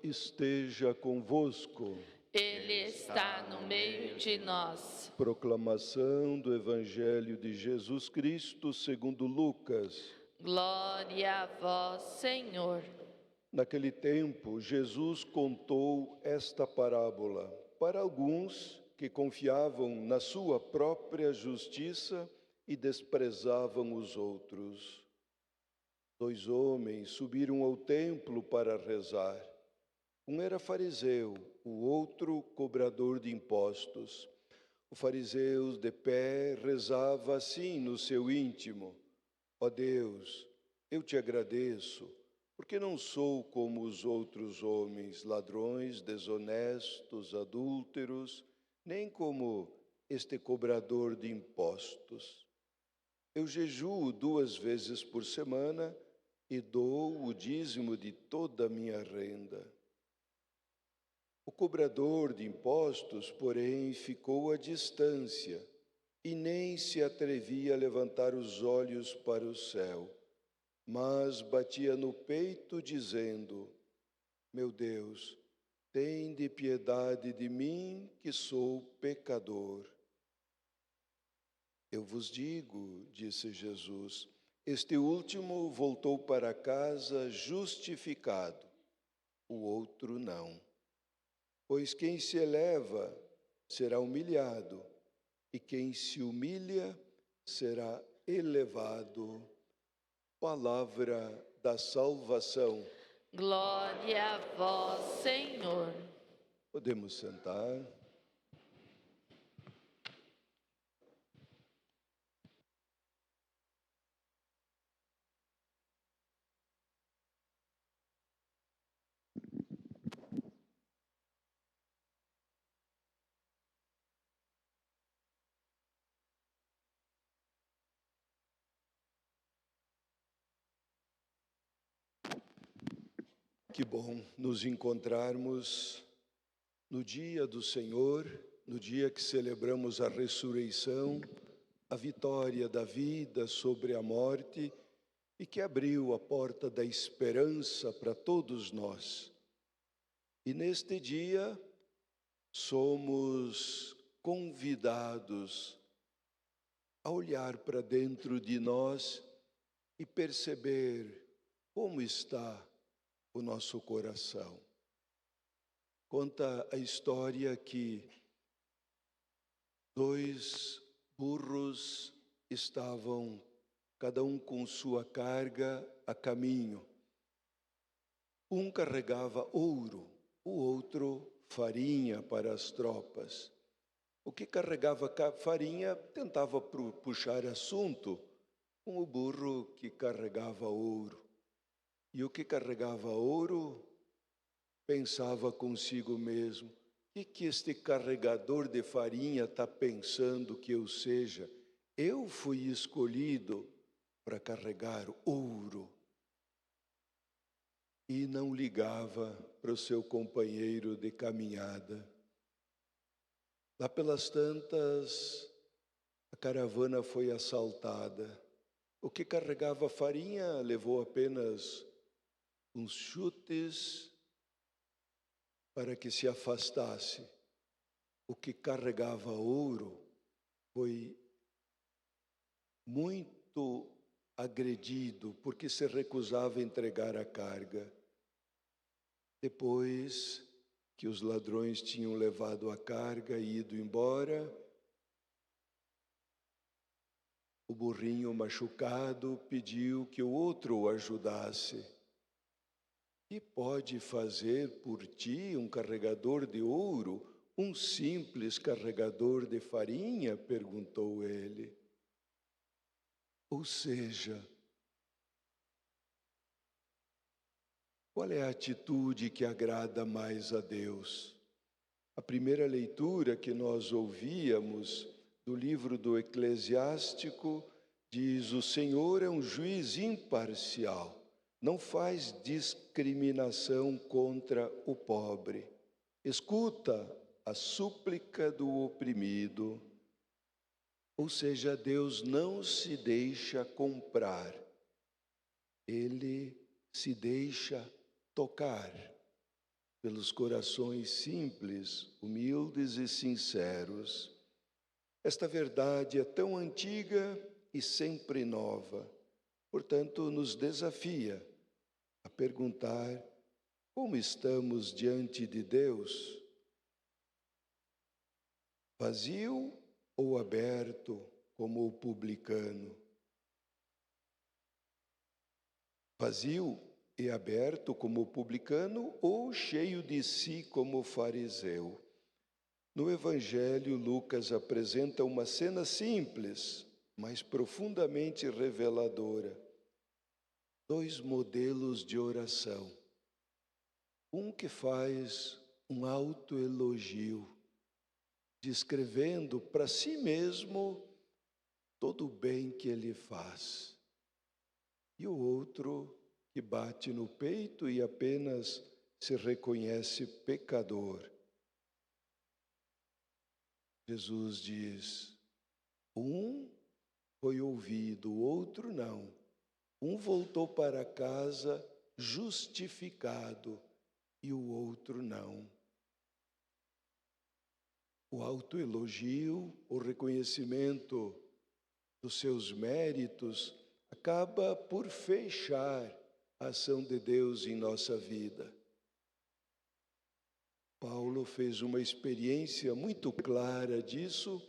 esteja convosco. Ele está no meio de nós. Proclamação do Evangelho de Jesus Cristo segundo Lucas. Glória a vós, Senhor. Naquele tempo, Jesus contou esta parábola para alguns que confiavam na sua própria justiça e desprezavam os outros. 2 homens subiram ao templo para rezar. Um era fariseu, o outro cobrador de impostos. O fariseu, de pé, rezava assim no seu íntimo: ó Deus, eu te agradeço, porque não sou como os outros homens, ladrões, desonestos, adúlteros, nem como este cobrador de impostos. Eu jejuo 2 vezes por semana e dou o dízimo de toda a minha renda. O cobrador de impostos, porém, ficou à distância e nem se atrevia a levantar os olhos para o céu, mas batia no peito, dizendo: meu Deus, tende piedade de mim, que sou pecador. Eu vos digo, disse Jesus, este último voltou para casa justificado, o outro não. Pois quem se eleva será humilhado, e quem se humilha será elevado. Palavra da salvação. Glória a vós, Senhor. Podemos sentar. Que bom nos encontrarmos no dia do Senhor, no dia que celebramos a ressurreição, a vitória da vida sobre a morte e que abriu a porta da esperança para todos nós. E neste dia somos convidados a olhar para dentro de nós e perceber como está o nosso coração. Conta a história que 2 burros estavam, cada um com sua carga, a caminho. Um carregava ouro, o outro farinha para as tropas. O que carregava farinha tentava puxar assunto com o burro que carregava ouro. E o que carregava ouro pensava consigo mesmo: o que este carregador de farinha está pensando que eu seja? Eu fui escolhido para carregar ouro. E não ligava para o seu companheiro de caminhada. Lá pelas tantas, a caravana foi assaltada. O que carregava farinha levou apenas uns chutes para que se afastasse. O que carregava ouro foi muito agredido, porque se recusava a entregar a carga. Depois que os ladrões tinham levado a carga e ido embora, o burrinho machucado pediu que o outro o ajudasse. Que pode fazer por ti um carregador de ouro, um simples carregador de farinha? Perguntou ele. Ou seja, qual é a atitude que agrada mais a Deus? A primeira leitura que nós ouvíamos do livro do Eclesiástico diz: o Senhor é um juiz imparcial. Não faz discriminação contra o pobre. Escuta a súplica do oprimido. Ou seja, Deus não se deixa comprar. Ele se deixa tocar. pelos corações simples, humildes e sinceros. Esta verdade é tão antiga e sempre nova, portanto, nos desafia a perguntar como estamos diante de Deus, vazio ou aberto como o publicano? Vazio e aberto como o publicano ou cheio de si como o fariseu? No Evangelho, Lucas apresenta uma cena simples, mas profundamente reveladora. Dois modelos de oração. Um que faz um autoelogio, descrevendo para si mesmo todo o bem que ele faz. E o outro que bate no peito e apenas se reconhece pecador. Jesus diz, um foi ouvido, o outro não. Um voltou para casa justificado e o outro não. O autoelogio, o reconhecimento dos seus méritos, acaba por fechar a ação de Deus em nossa vida. Paulo fez uma experiência muito clara disso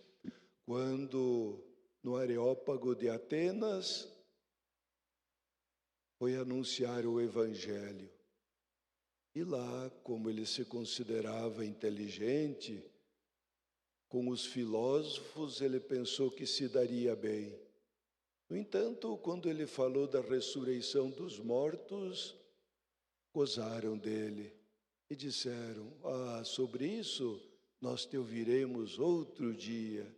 quando, no Areópago de Atenas, foi anunciar o Evangelho. E lá, como ele se considerava inteligente, com os filósofos ele pensou que se daria bem. No entanto, quando ele falou da ressurreição dos mortos, gozaram dele e disseram, sobre isso nós te ouviremos outro dia.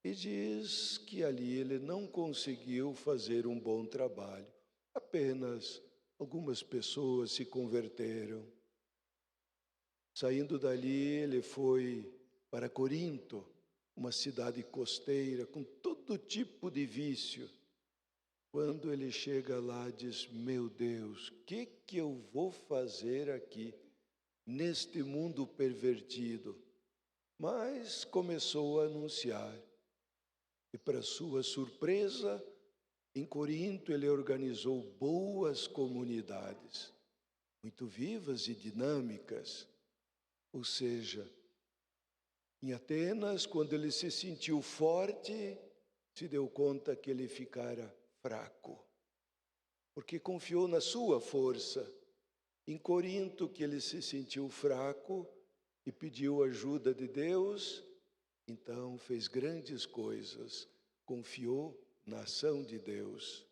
E diz que ali ele não conseguiu fazer um bom trabalho. Apenas algumas pessoas se converteram. Saindo dali, ele foi para Corinto, uma cidade costeira com todo tipo de vício. Quando ele chega lá, diz, meu Deus, o que eu vou fazer aqui, neste mundo pervertido? Mas começou a anunciar. E para sua surpresa, em Corinto ele organizou boas comunidades, muito vivas e dinâmicas. Ou seja, em Atenas, quando ele se sentiu forte, se deu conta que ele ficara fraco, porque confiou na sua força. Em Corinto, que ele se sentiu fraco e pediu ajuda de Deus, então fez grandes coisas, confiou na ação de Deus.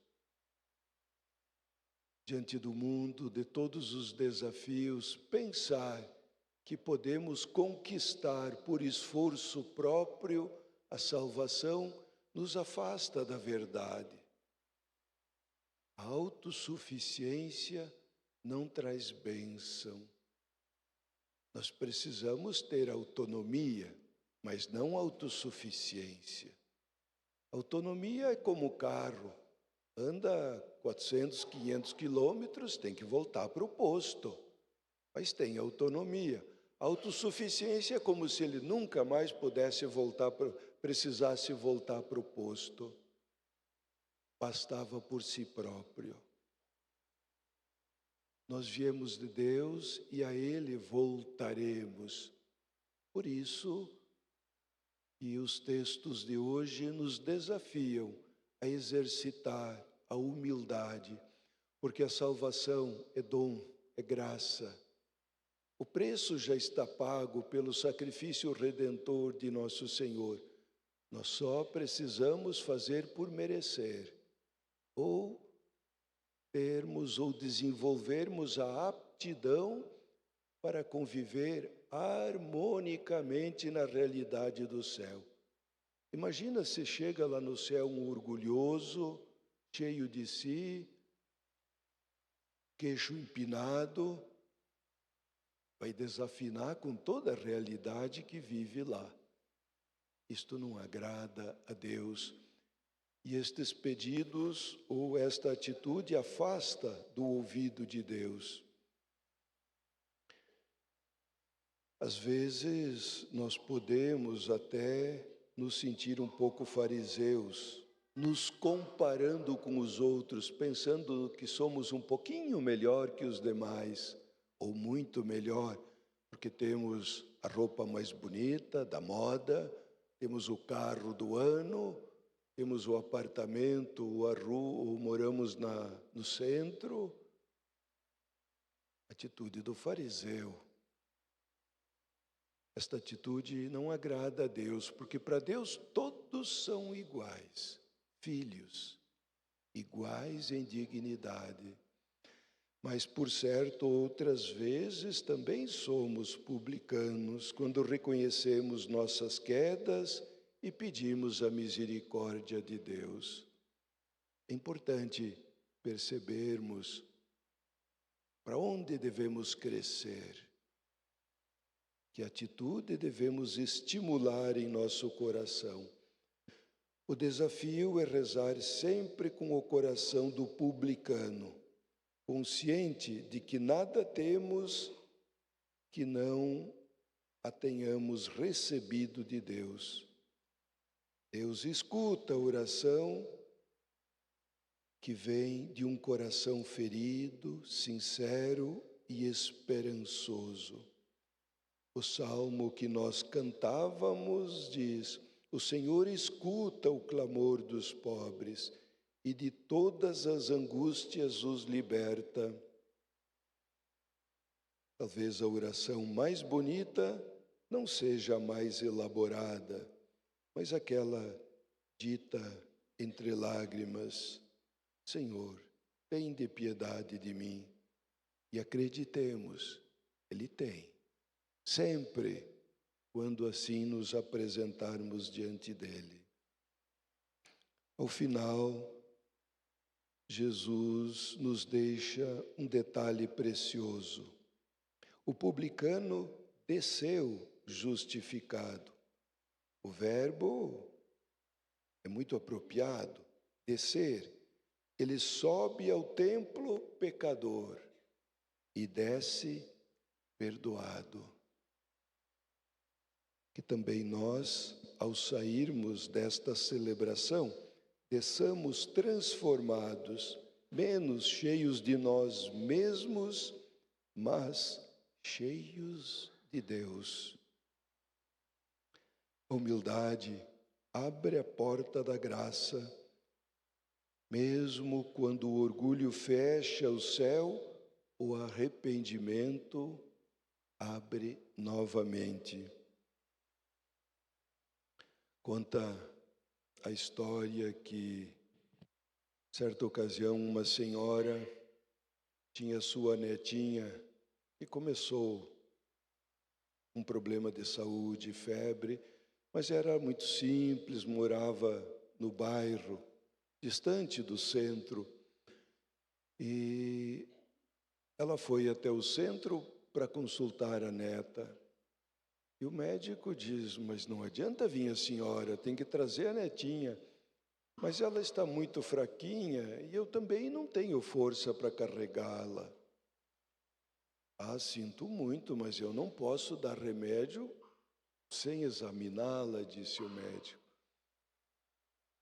Diante do mundo, de todos os desafios, pensar que podemos conquistar por esforço próprio a salvação nos afasta da verdade. A autossuficiência não traz bênção. Nós precisamos ter autonomia, mas não autossuficiência. Autonomia é como o carro. Anda 400, 500 quilômetros, tem que voltar para o posto. Mas tem autonomia. Autossuficiência é como se ele nunca mais precisasse voltar para o posto. Bastava por si próprio. Nós viemos de Deus e a Ele voltaremos. Por isso que os textos de hoje nos desafiam a exercitar a humildade, porque a salvação é dom, é graça. O preço já está pago pelo sacrifício redentor de nosso Senhor. Nós só precisamos fazer por merecer, ou termos ou desenvolvermos a aptidão para conviver harmonicamente na realidade do céu. Imagina se chega lá no céu um orgulhoso, cheio de si, queixo empinado, vai desafinar com toda a realidade que vive lá. Isto não agrada a Deus. E estes pedidos ou esta atitude afasta do ouvido de Deus. Às vezes nós podemos até nos sentir um pouco fariseus, nos comparando com os outros, pensando que somos um pouquinho melhor que os demais, ou muito melhor, porque temos a roupa mais bonita, da moda, temos o carro do ano, temos o apartamento, ou moramos no centro. Atitude do fariseu. Esta atitude não agrada a Deus, porque para Deus todos são iguais, filhos, iguais em dignidade. Mas, por certo, outras vezes também somos publicanos, quando reconhecemos nossas quedas e pedimos a misericórdia de Deus. É importante percebermos para onde devemos crescer, que atitude devemos estimular em nosso coração. O desafio é rezar sempre com o coração do publicano, consciente de que nada temos que não a tenhamos recebido de Deus. Deus escuta a oração que vem de um coração ferido, sincero e esperançoso. O salmo que nós cantávamos diz: o Senhor escuta o clamor dos pobres e de todas as angústias os liberta. Talvez a oração mais bonita não seja a mais elaborada, mas aquela dita entre lágrimas: Senhor, tende piedade de mim. E acreditemos, Ele tem. Sempre, quando assim nos apresentarmos diante dEle. Ao final, Jesus nos deixa um detalhe precioso. O publicano desceu justificado. O verbo é muito apropriado, descer. Ele sobe ao templo pecador e desce perdoado. Que também nós, ao sairmos desta celebração, desçamos transformados, menos cheios de nós mesmos, mas cheios de Deus. A humildade abre a porta da graça, mesmo quando o orgulho fecha o céu, o arrependimento abre novamente. Conta a história que, certa ocasião, uma senhora tinha sua netinha que começou um problema de saúde, febre, mas era muito simples, morava no bairro, distante do centro. E ela foi até o centro para consultar a neta. E o médico diz: mas não adianta vir a senhora, tem que trazer a netinha. Mas ela está muito fraquinha e eu também não tenho força para carregá-la. Ah, sinto muito, mas eu não posso dar remédio sem examiná-la, disse o médico.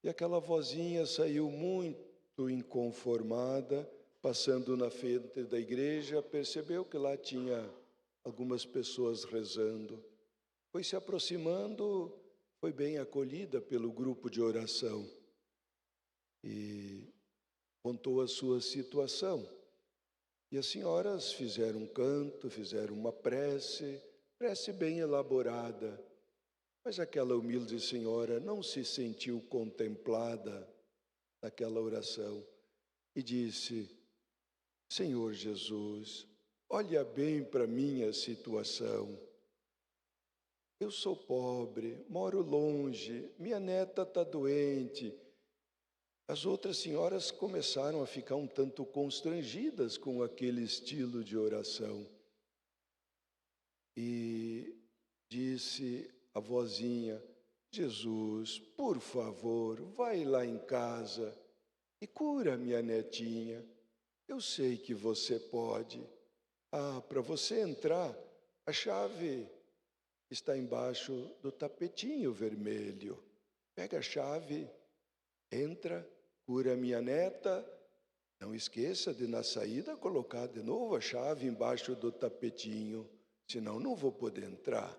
E aquela vozinha saiu muito inconformada, passando na frente da igreja, percebeu que lá tinha algumas pessoas rezando. Foi se aproximando, foi bem acolhida pelo grupo de oração e contou a sua situação. E as senhoras fizeram um canto, fizeram uma prece bem elaborada. Mas aquela humilde senhora não se sentiu contemplada naquela oração e disse: Senhor Jesus, olha bem para minha situação. Eu sou pobre, moro longe, minha neta está doente. As outras senhoras começaram a ficar um tanto constrangidas com aquele estilo de oração. E disse a vozinha: Jesus, por favor, vai lá em casa e cura minha netinha. Eu sei que você pode. Ah, para você entrar, a chave está embaixo do tapetinho vermelho. Pega a chave, entra, cura minha neta. Não esqueça de, na saída, colocar de novo a chave embaixo do tapetinho, senão não vou poder entrar.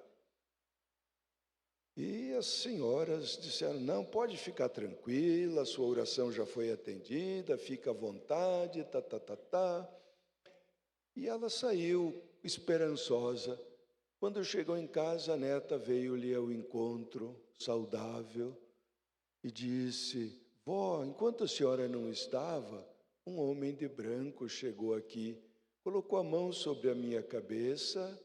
E as senhoras disseram, não, pode ficar tranquila, sua oração já foi atendida, fica à vontade, tá. E ela saiu esperançosa. Quando chegou em casa, a neta veio-lhe ao encontro, saudável, e disse, vó, enquanto a senhora não estava, um homem de branco chegou aqui, colocou a mão sobre a minha cabeça,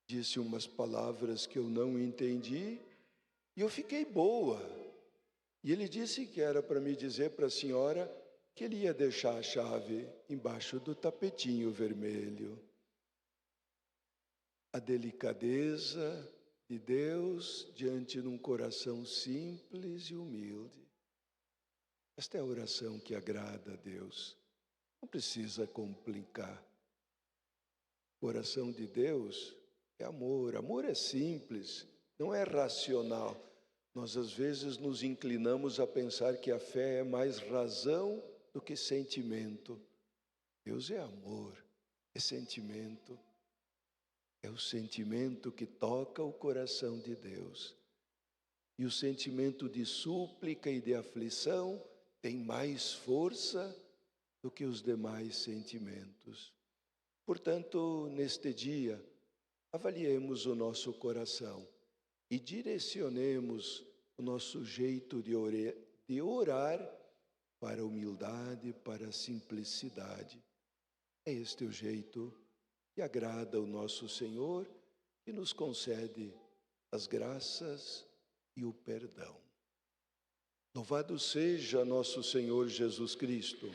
disse umas palavras que eu não entendi, e eu fiquei boa. E ele disse que era para me dizer para a senhora que ele ia deixar a chave embaixo do tapetinho vermelho. A delicadeza de Deus diante de um coração simples e humilde. Esta é a oração que agrada a Deus. Não precisa complicar. O coração de Deus é amor. Amor é simples, não é racional. Nós às vezes nos inclinamos a pensar que a fé é mais razão do que sentimento. Deus é amor, é sentimento. É o sentimento que toca o coração de Deus. E o sentimento de súplica e de aflição tem mais força do que os demais sentimentos. Portanto, neste dia, avaliemos o nosso coração e direcionemos o nosso jeito de orar para a humildade, para a simplicidade. É este o jeito que agrada ao nosso Senhor, que nos concede as graças e o perdão. Louvado seja nosso Senhor Jesus Cristo.